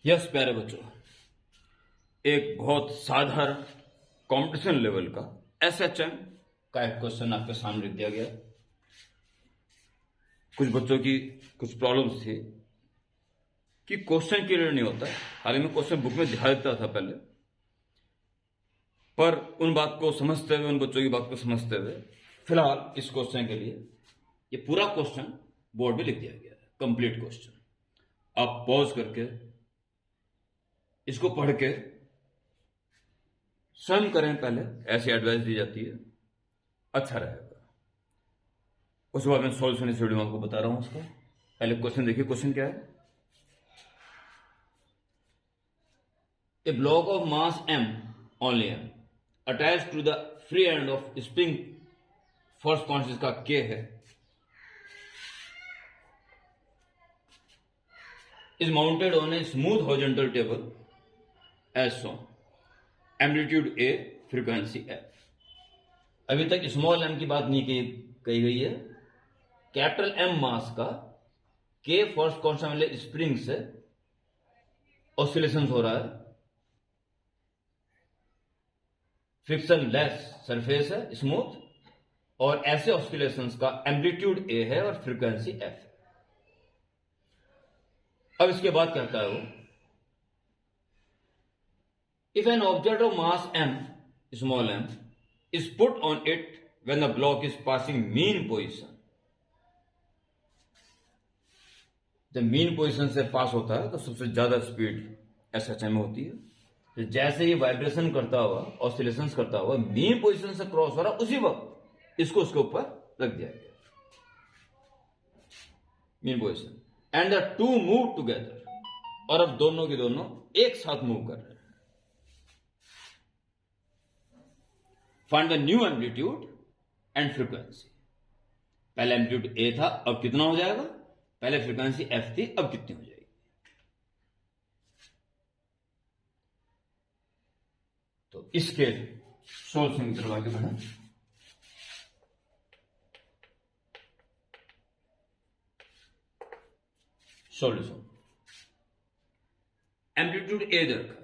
Yes प्यारे बच्चों, एक बहुत साधारण कंपटीशन लेवल का एसएचएम का एक क्वेश्चन आपके सामने रख दिया गया। कुछ बच्चों की कुछ प्रॉब्लम्स थी कि क्वेश्चन क्लियर नहीं होता। हालांकि मैं क्वेश्चन बुक में दिखा देता था पहले, पर उन बात को समझते हुए, उन बच्चों की बात को समझते हुए फिलहाल इस क्वेश्चन के लिए ये पूरा क्वेश्चन बोर्ड में लिख दिया गया है, कंप्लीट क्वेश्चन। आप पॉज करके इसको पढ़ के स्वयं करें, पहले ऐसी एडवाइस दी जाती है, अच्छा रहेगा। उसके बाद मैं सॉल्यूशन इस वीडियो में आपको बता रहा हूं उसका। पहले क्वेश्चन देखिए, क्वेश्चन क्या है। A block of mass m only m attach to the free end of spring force constant का k है, is mounted on a smooth horizontal table as shown. Amplitude A, frequency F। अभी तक small m की बात नहीं कही गई है। कैपिटल M मास का K फोर्स कांस्टेंट वाले स्प्रिंग से ऑसिलेशन हो रहा है, फ्रिक्शन लेस सरफेस है, स्मूथ, और ऐसे ऑसिलेशंस का एम्पलीट्यूड A है और फ्रीक्वेंसी F है। अब इसके बाद कहता है वो, if an object of mass m, small m, is put on it when the block is passing mean position. जब मीन पोजिशन से पास होता है तो सबसे ज्यादा स्पीड एसएचएम में होती है। तो जैसे ही वाइब्रेशन करता हुआ, ऑसिलेशंस करता हुआ मीन पोजिशन से क्रॉस हो रहा, उसी वक्त इसको उसके ऊपर रख दिया गया, mean position, and the two move together. और अब दोनों के दोनों एक साथ मूव कर रहे हैं। Find the new amplitude and frequency. पहले एम्पलीट्यूड A था, अब कितना हो जाएगा? पहले फ्रीक्वेंसी F थी, अब कितनी हो जाएगी? तो इसके सोल्यूशन की तरफ आगे बढ़े। सॉल्यूशन, एम्पलीट्यूड A दे रखा है,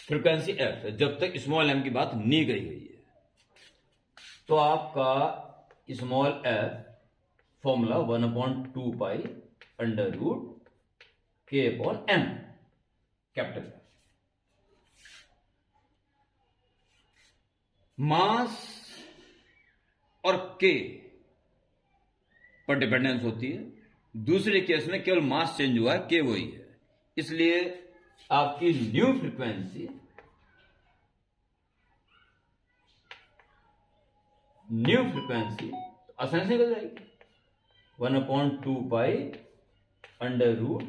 फ्रीक्वेंसी F है, जब तक स्मॉल m की बात नहीं कही गई है। तो आपका small f formula 1/2 pi under root k upon m, capital F। Mass और k पर डिपेंडेंस होती है। दूसरे केस में केवल मास चेंज हुआ है, k वही है, इसलिए आपकी न्यू फ्रीक्वेंसी आसानी से निकल जाएगी, 1/2 pi under root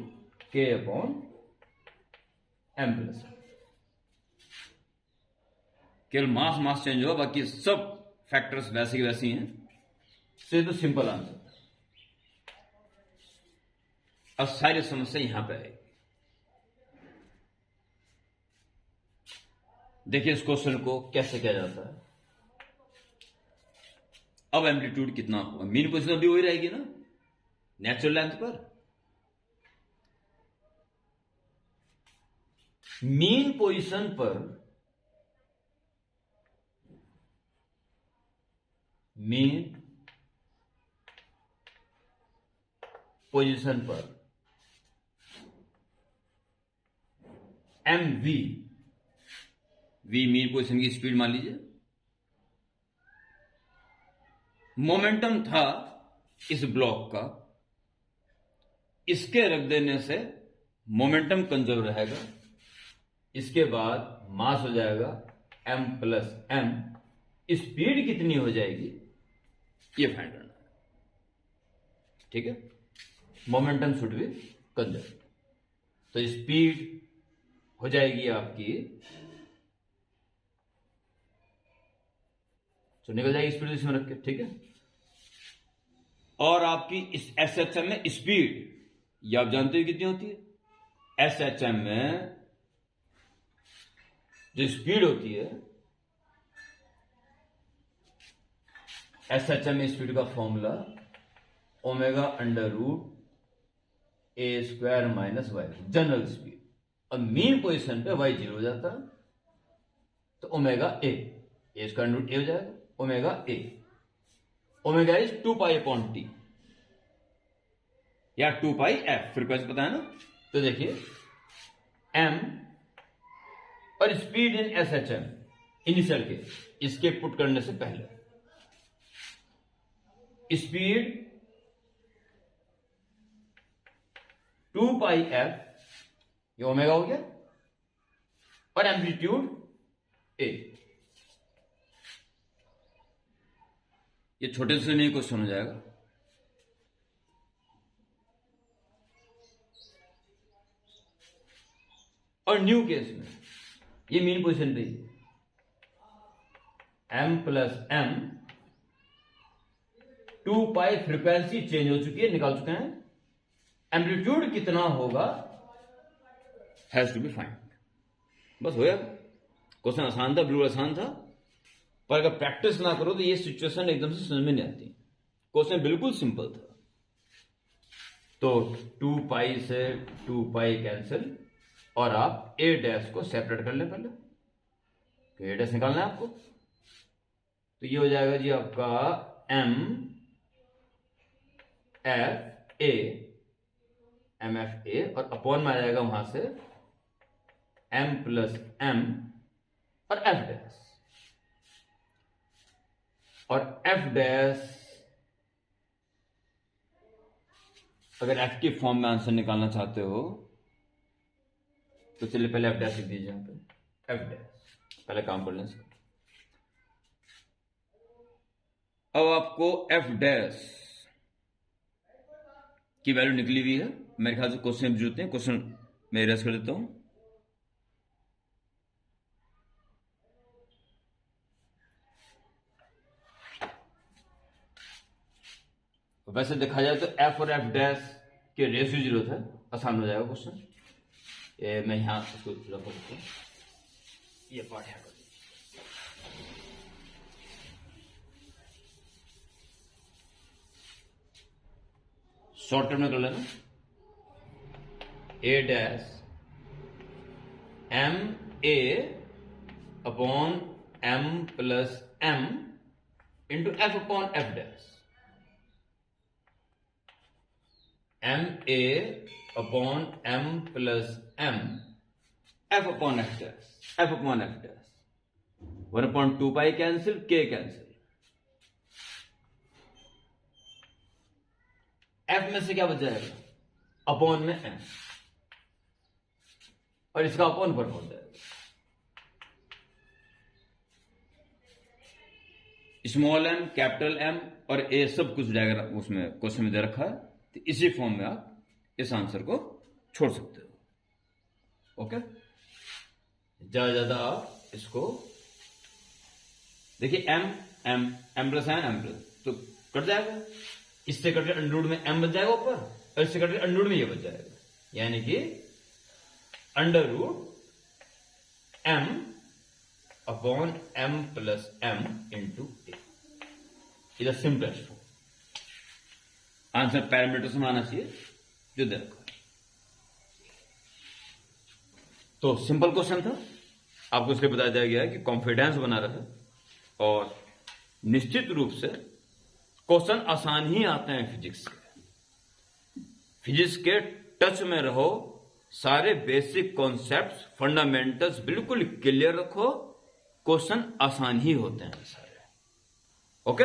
k upon m plus. केवल मास चेंज हुआ, बाकी सब फैक्टर्स वैसे की वैसी हैं। तो तो सिंपल आंसर। अब सारी समस्या यहां पे आएगी। देखिए इस क्वेश्चन को कैसे किया जाता है। अब एम्पलीट्यूड कितना होगा? मीन पोजीशन भी वही रहेगी ना, नेचुरल लेंथ पर। मीन पोजीशन पर mv, v मीन पोजीशन की स्पीड मान लीजिए। मोमेंटम था इस ब्लॉक का, इसके रख देने से मोमेंटम कंजर्व रहेगा। इसके बाद मास हो जाएगा m प्लस m। स्पीड कितनी हो जाएगी ये फाइंड करना है, ठीक है। Momentum should be conserve. तो स्पीड हो जाएगी आपकी, तो निकल जाएगी स्पीड इसमें रख के, ठीक है। और आपकी इस एसएचएम में स्पीड, ये आप जानते हो कितनी होती है। एसएचएम में जो स्पीड होती है, एसएचएम में स्पीड का formula omega under root a² minus y, general speed. और मीन पोजीशन पे y 0 हो जाता है, तो omega a square root a हो जाएगा, ओमेगा इज 2π/t या 2πf, फ्रीक्वेंसी पता है ना। तो देखिए m और स्पीड इन SHM इनिशियल के, इसके पुट करने से पहले स्पीड 2πf, ये ओमेगा हो गया, और एम्पलीट्यूड a। ये छोटे से नहीं क्वेश्चन हो जाएगा। और न्यू केस में ये मीन पोजीशन पे m plus m 2π frequency change हो चुकी है, निकाल चुके हैं। एम्पलीट्यूड कितना होगा हैज टू बी फाइंड। बस हो गया, क्वेश्चन आसान था, बिल्कुल आसान था, पर अगर प्रैक्टिस ना करो तो ये सिचुएशन एकदम से समझ में नहीं आती। क्वेश्चन बिल्कुल सिंपल था। तो 2π से 2π कैंसिल, और आप a डैश को सेपरेट कर लें पहले, तो a डैश निकालना है आपको। तो ये हो जाएगा जी आपका m f a, और अपॉन में आ जाएगा वहां से m प्लस m और f डैश, और f डैश अगर f की फॉर्म में आंसर निकालना चाहते हो तो चलिए पहले f डैश लिख दीजिए यहां पे, f डैश पहले काम कर लें इसका। अब आपको f डैश की वैल्यू निकली हुई है, मेरे ख्याल से क्वेश्चन जरूरत है, क्वेश्चन मैं इरेज कर देता हूं। वैसे देखा जाए तो f और f डैश के रेशियो जरूरत है, आसान हो जाएगा क्वेश्चन। मैं यहां इसको रख देता हूं, ये पार्ट है। शॉर्ट टर्म में कर लेना, a dash m a upon m plus m into f upon f dash, m a upon m plus m f upon f dash, f upon f dash, 1/2π cancel, k cancel, f में से क्या बच जाएगा, upon में m, और इसका upon पर हो जाएगा। स्मॉल m, कैपिटल M और a सब कुछ जाएगा उसमें क्वेश्चन में दे रखा है, तो इसी फॉर्म में आप इस आंसर को छोड़ सकते हो। ओके, ज्यादा ज्यादा आप इसको देखिए, m प्लस m प्लस, तो कट जाएगा, इससे कट अंडर रूट में m बच जाएगा ऊपर, और इससे कट अंडर रूट में ये बच जाएगा, यानी कि under root m upon m plus m into a। इधर सिंपलेस्ट फॉर्म, आंसर पैरामीटर्स में आना चाहिए जो दे रखा है। तो सिंपल क्वेश्चन था, आपको इसलिए बता दिया गया है कि कॉन्फिडेंस बना रहे, और निश्चित रूप से क्वेश्चन आसान ही आते हैं फिजिक्स के। फिजिक्स के टच में रहो, सारे बेसिक कॉन्सेप्ट्स, फंडामेंटल्स बिल्कुल क्लियर रखो, क्वेश्चन आसान ही होते हैं सारे। ओके।